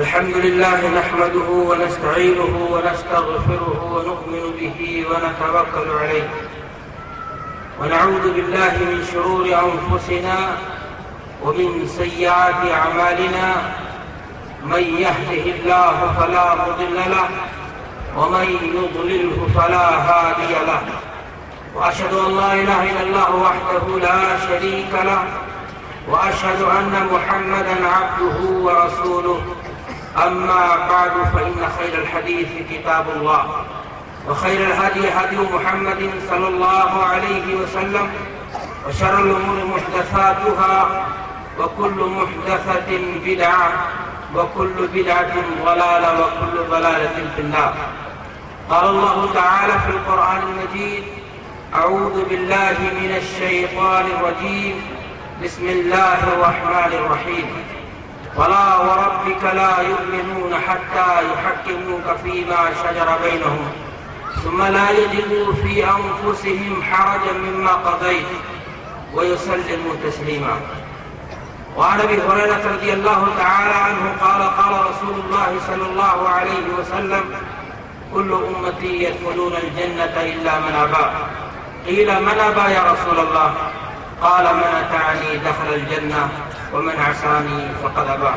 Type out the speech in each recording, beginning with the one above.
الحمد لله نحمده ونستعينه ونستغفره ونؤمن به ونتوكل عليه ونعوذ بالله من شرور أنفسنا ومن سيئات أعمالنا من يهده الله فلا مضل له ومن يضلله فلا هادي له وأشهد أن لا إله إلا الله وحده لا شريك له وأشهد أن محمدا عبده ورسوله أما بعد فإن خير الحديث كتاب الله وخير الهدي هدي محمد صلى الله عليه وسلم وشر الأمور محدثاتها وكل محدثة بدعة وكل بدعة ضلالة وكل ضلالة في النار. قال الله تعالى في القرآن المجيد: أعوذ بالله من الشيطان الرجيم بسم الله الرحمن الرحيم ولا وربك لا يؤمنون حتى يحكموك فيما شجر بينهم ثم لا يجدوا في أنفسهم حرجا مما قضيت ويسلموا تسليما. وعن أبي هريرة رضي الله تعالى عنه قال قال رسول الله صلى الله عليه وسلم: كل أمتي يدخلون الجنة إلا من أبى. قيل: من أبى يا رسول الله؟ قال: من أطاعني دخل الجنة ومن عصاني فقد أبى.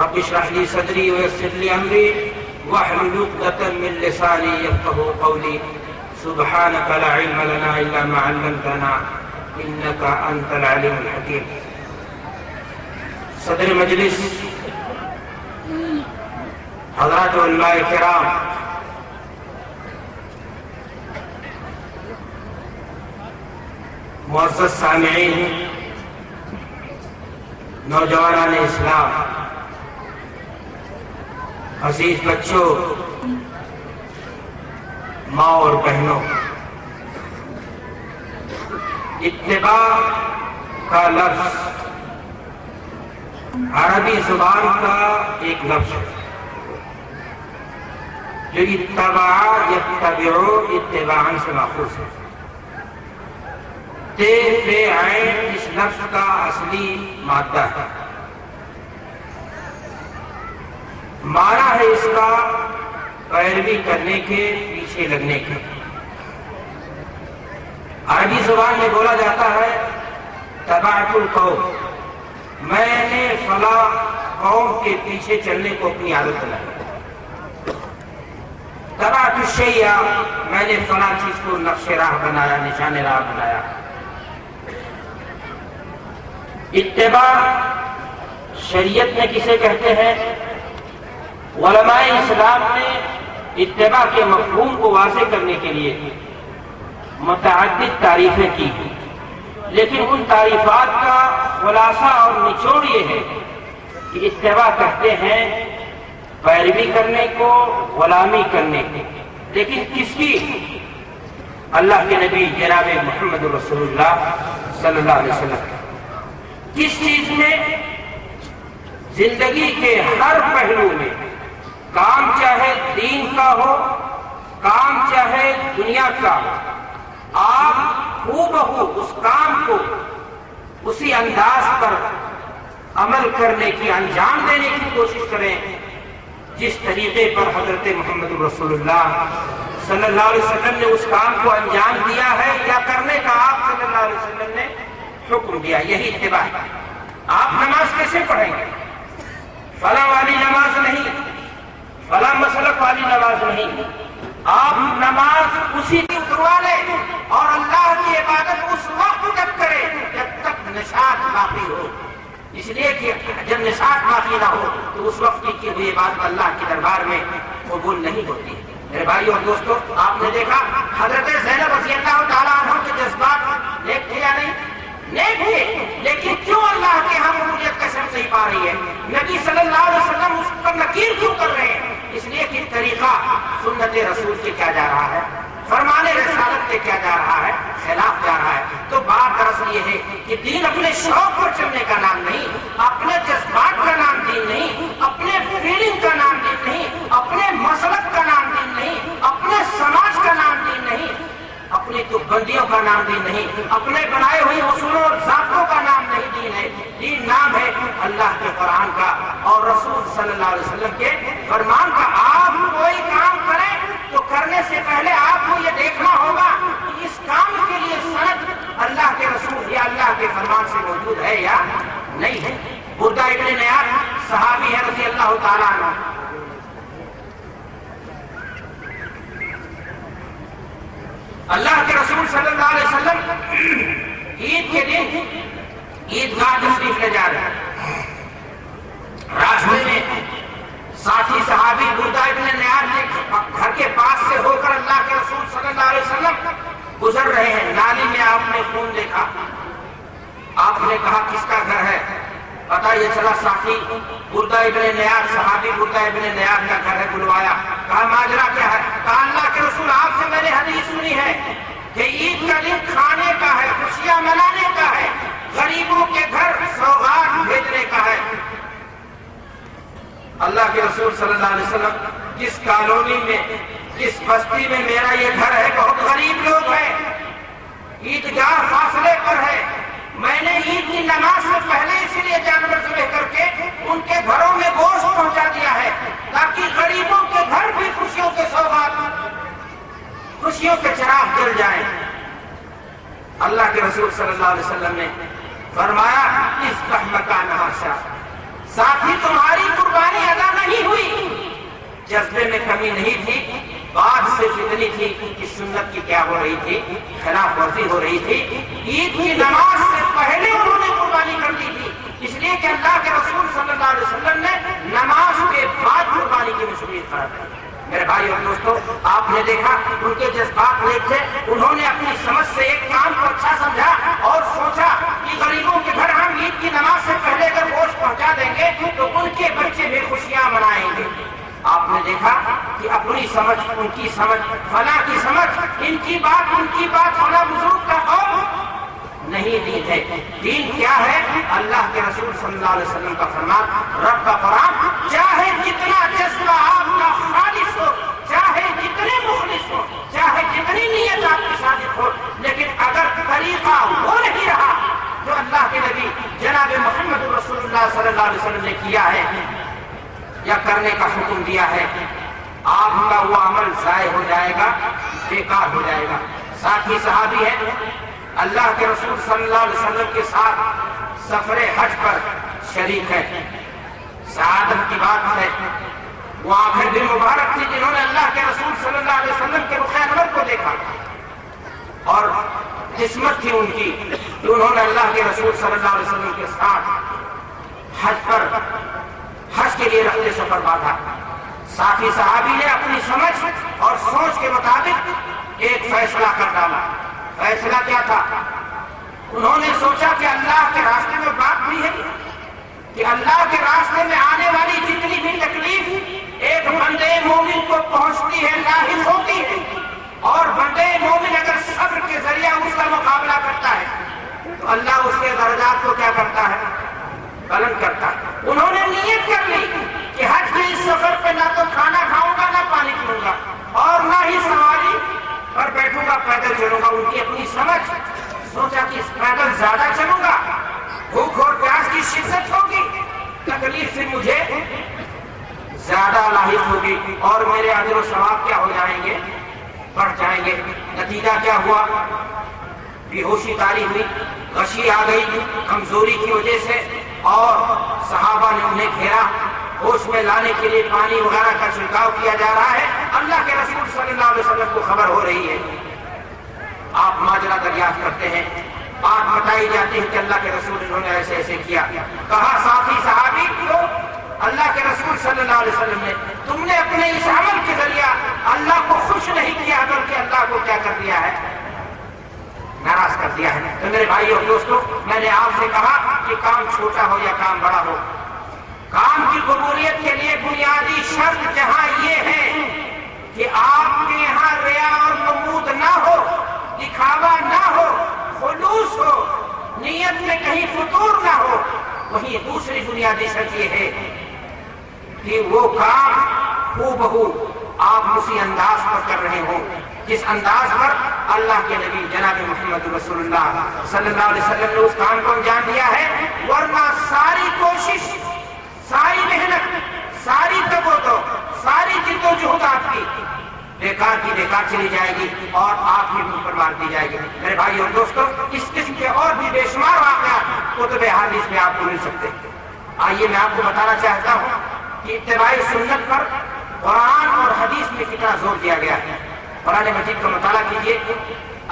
رب اشرح لي صدري ويسر لي أمري واحلل عقدة من لساني يفقهوا قولي. سبحانك لا علم لنا إلا ما علمتنا إنك أنت العليم الحكيم. صدر مجلس، حضرات علماء کرام، معزز سامعین، نوجوانان اسلام، عزیز بچوں، ماں اور بہنوں، اتباع کا لفظ عربی زبان کا ایک لفظ ہے جو اتباع یتبعو اتباعاً سے ماخوذ ہے. تے بے عین اس لفظ کا اصلی مادہ ہے. معنی ہے اس کا پیروی کرنے کے، پیچھے لگنے کے. عربی زبان میں بولا جاتا ہے تبعت القوم، میں نے فلاں قوم کے پیچھے چلنے کو اپنی عادت بنائی. تبعت الشیء، میں نے فلاں چیز کو نقش راہ بنایا، نشان راہ بنایا. اتباع شریعت میں کسے کہتے ہیں؟ علماء اسلام نے اتباع کے مفہوم کو واضح کرنے کے لیے متعدد تعریفیں کی، لیکن ان تعریفات کا خلاصہ اور نچوڑ یہ ہے کہ اتباع کہتے ہیں پیروی کرنے کو، غلامی کرنے کو. لیکن کس کی؟ اللہ کے نبی جناب محمد رسول اللہ صلی اللہ علیہ وسلم. کس چیز میں؟ زندگی کے ہر پہلو میں. کام چاہے دین کا ہو، کام چاہے دنیا کا، آپ ہو بہو اس کام کو اسی انداز پر عمل کرنے کی، انجام دینے کی کوشش کریں جس طریقے پر حضرت محمد رسول اللہ صلی اللہ علیہ وسلم نے اس کام کو انجام دیا ہے یا کرنے کا آپ صلی اللہ علیہ وسلم نے حکم دیا. یہی اتباع ہے. آپ نماز کیسے پڑھیں گے؟ فلاں والی نماز نہیں، فلاں مسلک والی نماز نہیں. آپ نماز اسی دن اتروا لیں اور اللہ کی عبادت اس وقت تک کریں جب تک نشاط باقی ہو. اس لیے کہ جب نشاط باقی نہ ہو تو اس وقت کی ہوئی عبادت اللہ کے دربار میں قبول نہیں ہوتی. میرے بھائی اور دوستو، آپ نے دیکھا حضرت زینب رضی اللہ تعالیٰ عنہ کے جذبات نیک تھے یا نہیں؟ نیک تھے، لیکن کیوں اللہ کے ہاں قبولیت کا شرط نہیں پا رہی ہے؟ نبی صلی اللہ علیہ وسلم اس پر نکیر کیوں کر رہے ہیں؟ اس لیے کہ طریقہ سنت رسول کے کیا جا رہا ہے، فرمان رسالت کے کیا جا رہا ہے، خلاف جا رہا ہے. تو بات دراصل یہ ہے کہ دین اپنے شوق پر چلنے کا نام نہیں، اپنے جذبات کا نام دین نہیں، اپنے فیلنگ کا نام دین نہیں، اپنے مسلک کا نام دین نہیں، اپنے سماج کا نام دین نہیں، اپنی بندیوں کا نام دین نہیں، اپنے بنائے ہوئے اصولوں اور ضابطوں کا نام نہیں دین ہے. دین نام ہے اللہ کے قرآن کا اور رسول صلی اللہ علیہ وسلم کے فرمان کا آپ کوئی کام کریں تو کرنے سے پہلے آپ کو یہ دیکھنا ہوگا کہ اس کام کے لیے سند اللہ کے رسول یا اللہ کے فرمان سے موجود ہے یا نہیں ہے۔ بردہ ابن نیار صحابی ہے رضی اللہ تعالیٰ عنہ، اللہ کے رسول صلی اللہ علیہ وسلم عید کے دن عیدگاہ تشریف لے جا رہے ہیں، راستے میں ساتھی صحابی بردہ ابن نیار کے گھر کے پاس سے ہو کر اللہ کے رسول صلی اللہ علیہ وسلم گزر رہے ہیں، نالی میں آپ نے خون دیکھا، آپ نے کہا کس کا گھر ہے؟ پتہ یہ چلا ساتھی بردہ ابن نیار صحابی بردہ ابن نیار کا گھر ہے، بلوایا، کہا ماجرا کیا ہے؟ کہا اللہ کے رسول آپ سے میں نے حدیث سنی ہے کہ عید کا دن کھانے کا ہے، خوشیاں منانے کا ہے، غریبوں کے گھر سوغات بھیجنے کا ہے۔ اللہ کے رسول صلی اللہ علیہ وسلم جس کالونی میں جس بستی میں میرا یہ گھر ہے بہت غریب لوگ ہیں، عیدگاہ فاصلے پر ہے، میں نے عید کی نماز سے پہلے اسی لیے جانور ذبح کر کے ان کے گھروں میں گوشت پہنچا دیا ہے تاکہ غریبوں کے گھر بھی خوشیوں کے سوغات خوشیوں کے چراغ جل جائیں۔ اللہ کے رسول صلی اللہ علیہ وسلم نے فرمایا اس مکان حاشا، ساتھی تمہاری قربانی ادا نہیں ہوئی، جذبے میں کمی نہیں تھی، بات صرف اتنی تھی کہ سنت کی کیا ہو رہی تھی، خلاف ورزی ہو رہی تھی، عید کی نماز سے پہلے انہوں نے قربانی کر دی تھی، اس لیے کہ اللہ کے رسول صلی اللہ علیہ وسلم نے نماز کے بعد قربانی کی مشروعیت قرار دی۔ میرے بھائی اور دوستو، آپ نے دیکھا ان کے جذبات نیک تھے، انہوں نے اپنی سمجھ سے ایک کام کو اچھا سمجھا اور سوچا کہ غریبوں کے گھر ہم عید کی نماز سے پہلے اگر گوشت پہنچا دیں گے تو ان کے بچے بھی خوشیاں منائیں گے۔ آپ نے دیکھا کہ اپنی سمجھ ان کی سمجھ فلاں کی سمجھ ان کی بات فلاں بزرگ کا قول نہیں دین ہے۔ دین کیا ہے؟ اللہ کے رسول صلی اللہ علیہ وسلم کا فرمان، رب کا فرمان، چاہے جتنا جذبہ آپ کا خالص ہو، چاہے جتنے مخلص ہو، چاہے جتنی نیت آپ کی صادق ہو، لیکن اگر طریقہ وہ نہیں رہا جو اللہ کے نبی جناب محمد رسول اللہ صلی اللہ علیہ وسلم نے کیا ہے یا کرنے کا حکم دیا ہے، آپ کا وہ عمل ضائع ہو جائے گا، بیکار ہو جائے گا۔ ساتھی صحابی ہے، اللہ کے رسول صلی اللہ علیہ وسلم کے ساتھ سفر حج پر شریک ہے، سعادت کی بات ہے، وہ آنکھیں بھی مبارک تھی جنہوں نے اللہ کے رسول صلی اللہ علیہ وسلم کے رخ انور کو دیکھا، اور قسمت تھی ان کی کہ انہوں نے اللہ کے رسول صلی اللہ علیہ وسلم کے ساتھ حج کے لیے رخت سفر باندھا۔ ساتھی صحابی نے اپنی سمجھ اور سوچ کے مطابق ایک فیصلہ کر ڈالا۔ فیصلہ کیا تھا؟ انہوں نے سوچا کہ اللہ کے راستے میں بات بھی ہے کہ اللہ کے راستے میں آنے والی جتنی بھی تکلیف ایک بندے مومن کو پہنچتی ہے، لاحق ہوتی ہے، اور بندے مومن اگر صبر کے ذریعہ اس کا مقابلہ کرتا ہے تو اللہ اس کے درجات کو کیا کرتا ہے؟ بلند کرتا ہے۔ انہوں نے نیت کر لی کہ حج کے اس سفر پہ نہ تو کھانا کھاؤں گا نہ پانی پیوں گا اور نہ ہی سواری پر بیٹھوں گا، پیدل چلوں گا۔ ان کی اپنی سمجھ، سوچا کہ پیدل زیادہ چلوں گا، بھوک اور پیاس کی شدت ہوگی، تکلیف سے مجھے زیادہ لاحق ہوگی اور میرے اجر و ثواب کیا ہو جائیں گے؟ بڑھ جائیں گے۔ نتیجہ کیا ہوا؟ بے ہوشی طاری ہوئی، غشی آ گئی کمزوری کی وجہ سے، اور صحابہ نے انہیں گھیرا، ہوش میں لانے کے لیے پانی وغیرہ کا چھڑکاؤ کیا جا رہا ہے۔ اللہ کے رسول صلی اللہ علیہ وسلم کو خبر ہو رہی ہے، آپ ماجرا دریافت کرتے ہیں، بات بتائی جاتی ہے کہ اللہ کے رسول انہوں نے ایسے ایسے کیا۔ کہا ساتھی صحابی کو اللہ کے رسول صلی اللہ علیہ وسلم نے تم نے اپنے اس عمل کے ذریعہ اللہ کو خوش نہیں کیا بلکہ اللہ کو کیا کر دیا ہے؟ ناراض کر دیا ہے۔ تو میرے بھائی اور دوستوں، میں نے آپ سے کہا کہ کام چھوٹا ہو یا کام بڑا ہو، کام کی قبولیت کے لیے بنیادی شرط جہاں یہ ہے کہ آپ کے یہاں ریا اور نمود نہ ہو، دکھاوا نہ ہو، خلوص ہو، نیت میں کہیں فتور نہ ہو، وہیں دوسری بنیادی شرط یہ ہے کہ وہ کام ہو بہو آپ اسی انداز پر کر رہے ہوں جس انداز پر اللہ کے نبی جناب محمد رسول اللہ صلی اللہ علیہ وسلم نے اس کام کو انجام دیا ہے۔ ورنہ ساری کوشش، ساری محنت، بیکار کی بیکار چلی جائے گی اور آپ کی منہ پر مار دی جائے گی۔ میرے بھائی اور دوستو، اس قسم کے اور بھی بے شمار واقعات کتب احادیث میں آپ کو مل سکتے ہیں۔ آئیے میں آپ کو بتانا چاہتا ہوں کہ اتباع سنت پر قرآن اور حدیث میں کتنا زور دیا گیا ہے۔ قرآن مجید کا مطالعہ کیجیے،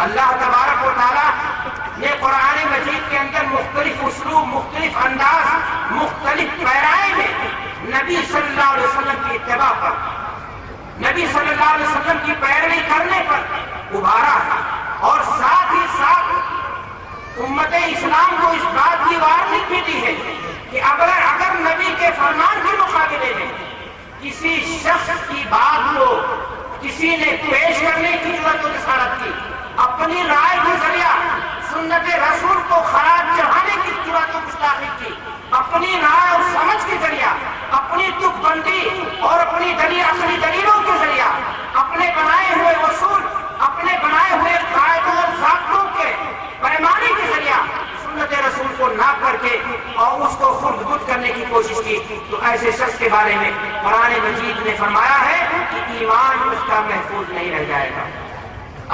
اللہ تبارک و تعالیٰ نے قرآن مجید کے اندر مختلف اسلوب، مختلف انداز، مختلف پیرائیں میں نبی صلی اللہ علیہ وسلم کی اتباع پر، نبی صلی اللہ علیہ وسلم کی پیروی کرنے پر ابھارا ہے، اور ساتھ ہی ساتھ امت اسلام کو اس بات کی وارننگ بھی دی ہے کہ اگر نبی کے فرمان کے مقابلے میں کسی شخص کی بات کو کسی نے پیش کرنے کی ضرورت و جسارت کی، اپنی رائے کے ذریعہ سنت رسول کو خراج چڑھانے کی ضرورت و گستاخی کی، اپنی رائے اور سمجھ کے ذریعہ، اپنی تک بندی اور اپنی اصلی دلیلوں کے ذریعہ، اپنے بنائے ہوئے اصول، اپنے بنائے ہوئے قاعدوں اور ضابطوں کے پیمانے کے ذریعہ سنت رسول کو ناپ کر کے اور اس کو خرد بد کرنے کی کوشش کی، تو ایسے شخص کے بارے میں قرآن مجید نے فرمایا ہے کہ ایمان اس کا محفوظ نہیں رہ جائے گا۔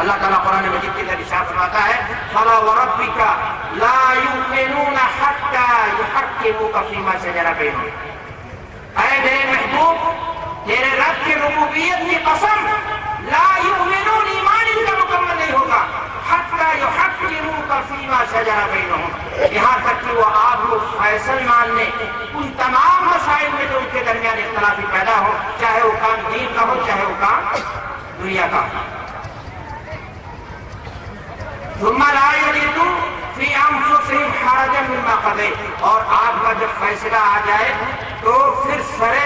اللہ تعالیٰ قرآن مجید کے اندر ارشاد فرماتا ہے فَلَا وَرَبِّكَ لَا يُؤْمِنُونَ حَتَّى يُحَكِّمُوكَ فِيمَا شَجَرَ بَيْنَهُمْ۔ اے میرے محبوب، تیرے رب کی ربوبیت کی قسم، لا یؤمنون، ایمان ان کا مکمل نہیں ہوگا، حَتَّى يُحَكِّمُوكَ فِيمَا شَجَرَ بَيْنَهُمْ، یہاں تک کہ وہ آپ کو فیصل ماننے ان تمام مسائل میں جو ان کے درمیان اختلافی پیدا ہو، چاہے وہ کام دین کا ہو چاہے وہ کام دنیا کا ہو۔ ثم لا يجدوا في انفسهم حرجا مما قضيت، اور آپ کا جب فیصلہ آ جائے تو پھر سرے